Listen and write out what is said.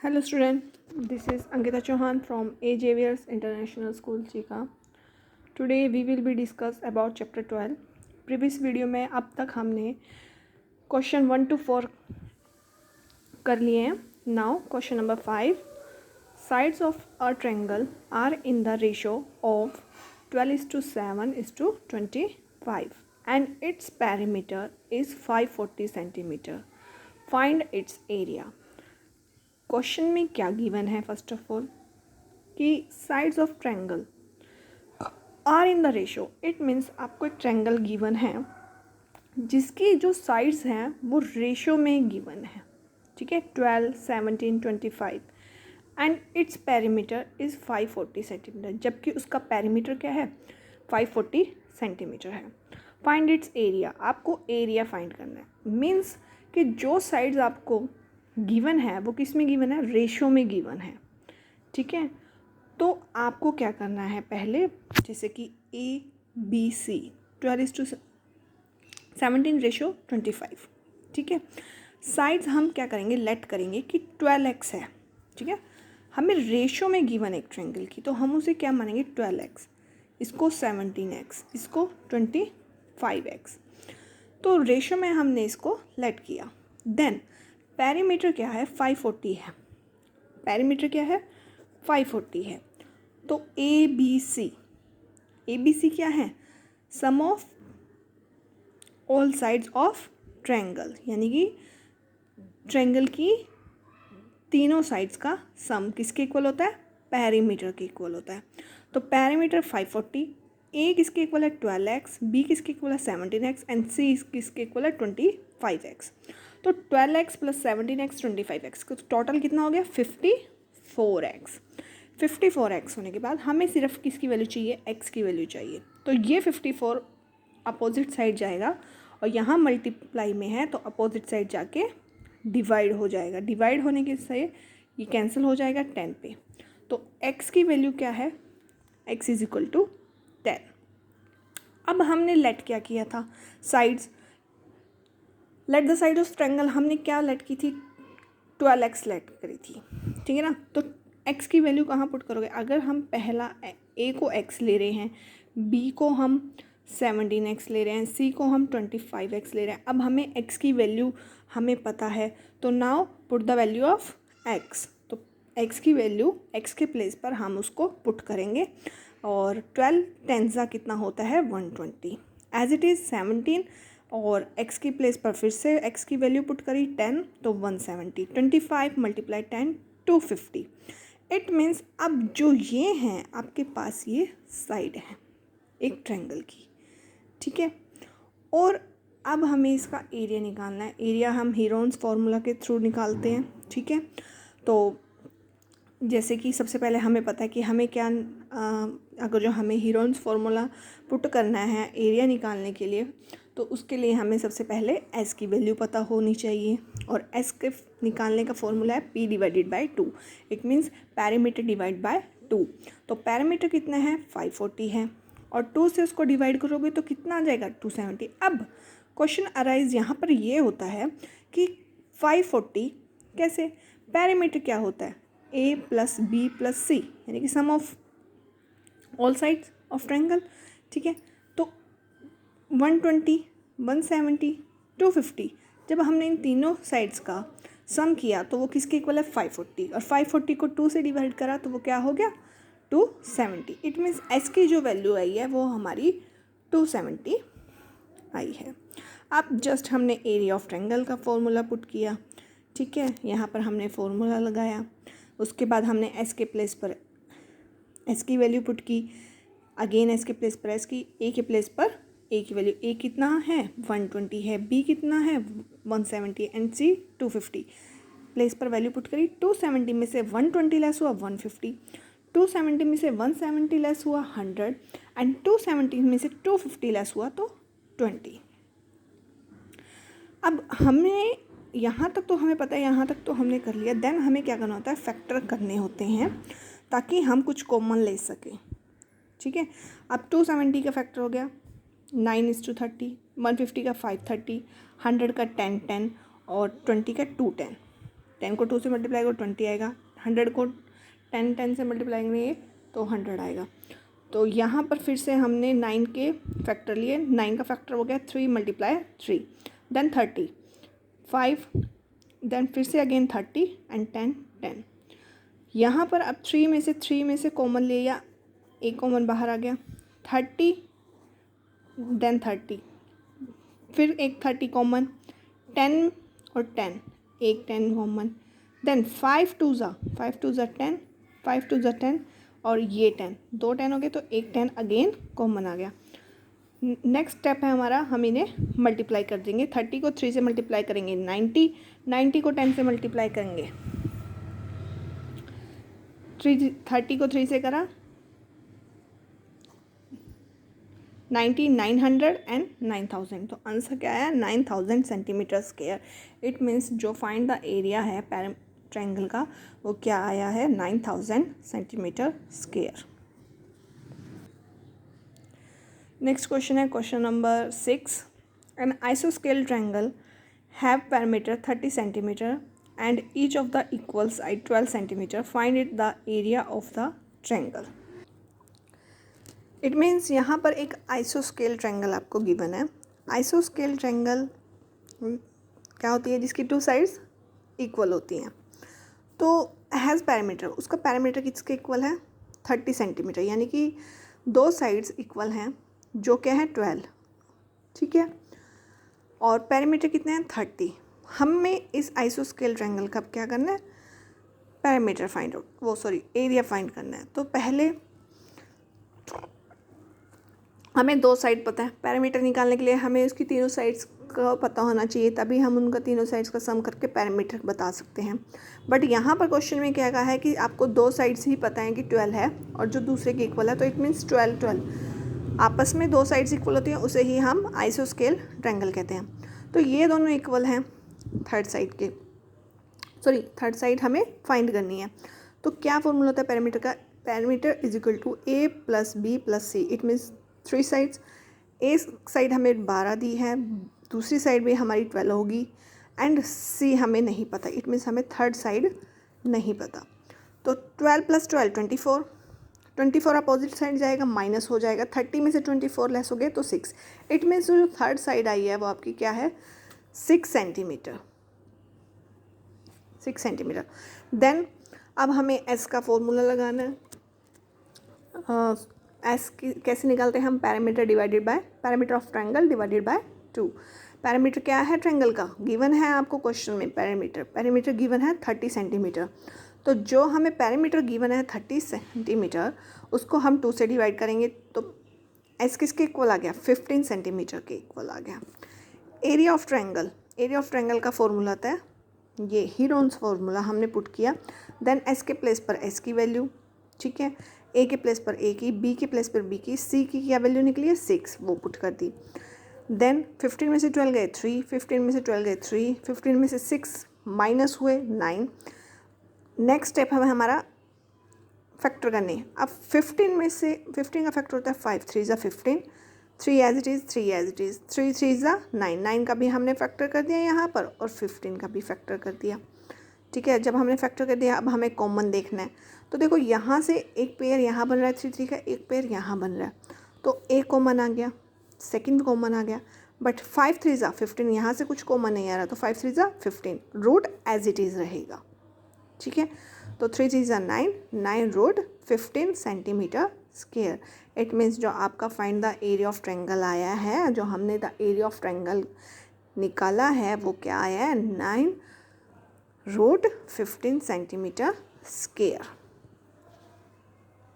Hello student, this is Ankita Chauhan from A. Javier's International School Chika. Today we will be discuss about chapter 12. Previous video में अब तक हमने question 1 to 4 कर लिए हैं. Now question number 5. Sides of a triangle are in the ratio of 12:7:25 and its perimeter is 540 centimeter. Find its area. Question में क्या given है? फर्स्ट ऑफ ऑल कि sides of triangle are in the ratio. It means आपको एक triangle given है जिसकी जो sides हैं वो रेशो में गिवन है. ठीक है, 12, 17, 25 and its perimeter is 540 centimetre, जबकि उसका पेरीमीटर क्या है? 540 सेंटीमीटर है. Find its area. आपको एरिया फाइंड करना है. मीन्स कि जो साइड्स आपको गिवन है वो किस में गिवन है? रेशो में गिवन है. ठीक है, तो आपको क्या करना है? पहले जैसे कि ए बी सी 12:17:25. ठीक है, साइड्स हम क्या करेंगे? लेट करेंगे कि 12x है. ठीक है, हमें रेशो में गिवन एक ट्रायंगल की, तो हम उसे क्या मानेंगे? 12x, इसको 17x, इसको 25x. तो रेशो में हमने इसको लेट किया. देन पेरीमीटर क्या है? 540 है. पेरीमीटर क्या है? 540 है. तो ए बी सी क्या है? Sum of all sides of triangle, यानी कि ट्रायंगल की तीनों साइड्स का सम किसके इक्वल होता है? पेरीमीटर के इक्वल होता है. तो पेरीमीटर 540, ए किसके इक्वल है? 12x, बी किसके इक्वल है? 17x एंड सी किसके इक्वल है? 25x. तो 12x प्लस 17x 25x, तो टोटल कितना हो गया? 54x. 54x होने के बाद हमें सिर्फ किसकी वैल्यू चाहिए? x की वैल्यू चाहिए. तो ये 54 अपोजिट साइड जाएगा और यहाँ मल्टीप्लाई में है तो अपोजिट साइड जाके डिवाइड हो जाएगा. डिवाइड होने के से ये कैंसिल हो जाएगा 10 पे. तो x की वैल्यू क्या है? x is equal to 10. अब हमने लेट क्या किया था? Sides. Let the side of triangle हमने क्या लेट की थी? 12x लेट करी थी. ठीक है ना. तो x की वैल्यू कहाँ पुट करोगे? अगर हम पहला a को x ले रहे हैं, b को हम 17x ले रहे हैं, c को हम 25x ले रहे हैं. अब हमें x की वैल्यू हमें पता है, तो now put the value of x. तो x की वैल्यू x के प्लेस पर हम उसको पुट करेंगे और 12 10 कितना होता है? 120. एज इट इज़ 17 और x की प्लेस पर फिर से x की वैल्यू पुट करी 10, तो 170. 25 मल्टीप्लाई 10 250. इट मीन्स अब जो ये हैं आपके पास ये साइड है एक ट्रायंगल की. ठीक है, और अब हमें इसका एरिया निकालना है. एरिया हम हीरोन्स फार्मूला के थ्रू निकालते हैं. ठीक है, तो जैसे कि सबसे पहले हमें पता है कि हमें क्या अगर जो हमें हीरोन्स फार्मूला पुट करना है एरिया निकालने के लिए, तो उसके लिए हमें सबसे पहले s की वैल्यू पता होनी चाहिए. और s के निकालने का फॉर्मूला है p divided by 2. It means perimeter divide by 2. तो पेरीमीटर कितना है? 540 है और 2 से उसको डिवाइड करोगे तो कितना आ जाएगा? 270. अब क्वेश्चन अराइज यहाँ पर ये होता है कि 540 कैसे? पेरीमीटर क्या होता है? a plus B plus C, यानी कि sum of all sides of triangle. ठीक है, तो 120, 170, 250, जब हमने इन तीनों साइड्स का सम किया तो वो किसके इक्वल है? 540. और 540 को 2 से डिवाइड करा तो वो क्या हो गया? 270. इट मीन्स s की जो वैल्यू आई है वो हमारी 270 आई है. अब जस्ट हमने एरिया ऑफ ट्रायंगल का फॉर्मूला पुट किया. ठीक है, यहाँ पर हमने फॉर्मूला लगाया. उसके बाद हमने s के प्लेस पर s की वैल्यू पुट की. अगेन s के प्लेस पर s की, a के प्लेस पर a की वैल्यू. a कितना है? 120 है. b कितना है? 170 एंड c 250. प्लेस पर वैल्यू पुट करी. 270 में से 120 लेस हुआ 150. 270 में से 170 लेस हुआ 100 एंड 270 में से 250 लेस हुआ तो 20. अब हमें यहाँ तक तो हमें पता है, यहाँ तक तो हमने कर लिया. देन हमें क्या करना होता है? फैक्टर करने होते हैं ताकि हम कुछ कॉमन ले सकें. ठीक है, अब 270 का फैक्टर हो गया 9:30, 150 का 530, 100 का 10 10 और 20 का 210. 10 को 2 से मल्टीप्लाई करो 20 आएगा, 100 को 10 से मल्टीप्लाई करेंगे तो 100 आएगा। तो यहाँ पर फिर से हमने 9 के फैक्टर लिए, 9 का फैक्टर हो गया 3 × 3 देन 30, 5 देन फिर से अगेन 30 एंड 10 10। यहाँ पर अब 3 में से कॉमन लिया, एक कॉमन बाहर आ गया, 30 देन 30, फिर एक 30 कॉमन, 10 और 10, एक 10 कॉमन, देन 5 2 ज़ा 10, 5 2 ज़ा 10 और ये 10, दो 10 हो गए तो एक 10 अगेन कॉमन आ गया। नेक्स्ट स्टेप है हमारा, हम इन्हें मल्टीप्लाई कर देंगे। 30 को 3 से मल्टीप्लाई करेंगे 90, 90 को 10 से मल्टीप्लाई करेंगे 30 को 3 से करा 90, 900 एंड 9000। तो आंसर क्या आया? 9000 सेंटीमीटर स्क्वायर। इट मीन्स जो फाइंड द एरिया है ट्रायंगल का वो क्या आया है? 9000 सेंटीमीटर स्क्वायर। नेक्स्ट क्वेश्चन है क्वेश्चन नंबर 6। एन आइसोस्केल triangle have parameter 30 centimetre and each of the equal side 12 centimetre. Find it the area of the triangle. It means यहाँ पर एक आइसोस्केल ट्रायंगल आपको गिवन है। आइसोस्केल ट्रायंगल क्या होती है? जिसकी 2 साइड्स इक्वल होती हैं। तो हैज़ पैरामीटर, उसका पैरामीटर किसके इक्वल है? 30 सेंटीमीटर, यानी कि 2 साइड्स इक्वल हैं जो क्या है 12, ठीक है। और पैरामीटर कितने हैं? 30। हमें इस आइसोस्केल ट्रायंगल का क्या करना है? Parameter find out, area find करना है। तो पहले हमें 2 साइड पता है, पैरामीटर निकालने के लिए हमें उसकी तीनों साइड्स का पता होना चाहिए, तभी हम उनका तीनों साइड्स का सम करके पैरामीटर बता सकते हैं। बट यहाँ पर क्वेश्चन में क्या कहा है कि आपको 2 साइड्स ही पता है कि 12 है और जो दूसरे की इक्वल है, तो इट मीन्स 12 12 आपस में 2 साइड्स इक्वल होती हैं, उसे ही हम आइसोस्केल ट्रायंगल कहते हैं। तो ये दोनों इक्वल हैं थर्ड साइड हमें फाइंड करनी है। तो क्या फॉर्मूला होता है पैरामीटर का? Perimeter is equal to a + b + c। It means 3 sides, a side हमें 12 दी है, दूसरी साइड भी हमारी 12 होगी एंड सी हमें नहीं पता। इट मीन्स हमें थर्ड साइड नहीं पता। तो 12 + 12 24, 24 अपोजिट साइड जाएगा, माइनस हो जाएगा, 30 में से 24 लेस हो गए तो 6। इट मीन्स जो थर्ड साइड आई है वो आपकी क्या है? 6 सेंटीमीटर, 6 सेंटीमीटर। देन अब हमें एस का फॉर्मूला लगाना है। एस कैसे निकालते हैं हम? Parameter of triangle divided by 2। Parameter क्या है ट्रायंगल का? गिवन है आपको क्वेश्चन में पैरामीटर गिवन है 30 सेंटीमीटर। तो जो हमें पैरामीटर गिवन है 30 सेंटीमीटर, उसको हम 2 से डिवाइड करेंगे तो एस किसके इक्वल आ गया? 15 सेंटीमीटर के इक्वल आ गया। एरिया ऑफ ट्रायंगल का फॉर्मूला आता है ये हीरोन्स फार्मूला हमने पुट किया। देन एस के प्लेस पर एस की वैल्यू, ठीक है, ए के प्लेस पर ए की, बी के प्लेस पर बी की, सी की क्या वैल्यू निकली है? 6, वो पुट कर दी। देन 15 में से 12 गए 3, 15 में से 12 गए 3, 15 में से 6 माइनस हुए 9। नेक्स्ट स्टेप है हमारा फैक्टर करने। अब 15 का फैक्टर होता है 5, 3 ज़ा 15, 3 as it is, 3 as it is, 3 3 ज़ा 9, 9 का भी हमने फैक्टर कर दिया यहाँ पर और 15 का भी फैक्टर कर दिया, ठीक है। जब हमने फैक्टर कर दिया अब हमें कॉमन देखना है। तो देखो यहाँ से एक पेयर यहाँ बन रहा है 3 3 का, एक पेयर यहाँ बन रहा है, तो एक कॉमन आ गया, सेकंड कॉमन आ गया। बट 5 3 ज़ा 15, यहाँ से कुछ कॉमन नहीं आ रहा, तो 5 3 ज़ा 15, रूट एज इट इज़ रहेगा, ठीक है। तो 3 3 ज़ा 9, 9 root 15 centimetre square. It means जो आपका find the area of triangle आया है, जो हमने द एरिया ऑफ ट्रायंगल निकाला है वो क्या आया है? 9 रूट 15 सेंटीमीटर स्क्वायर।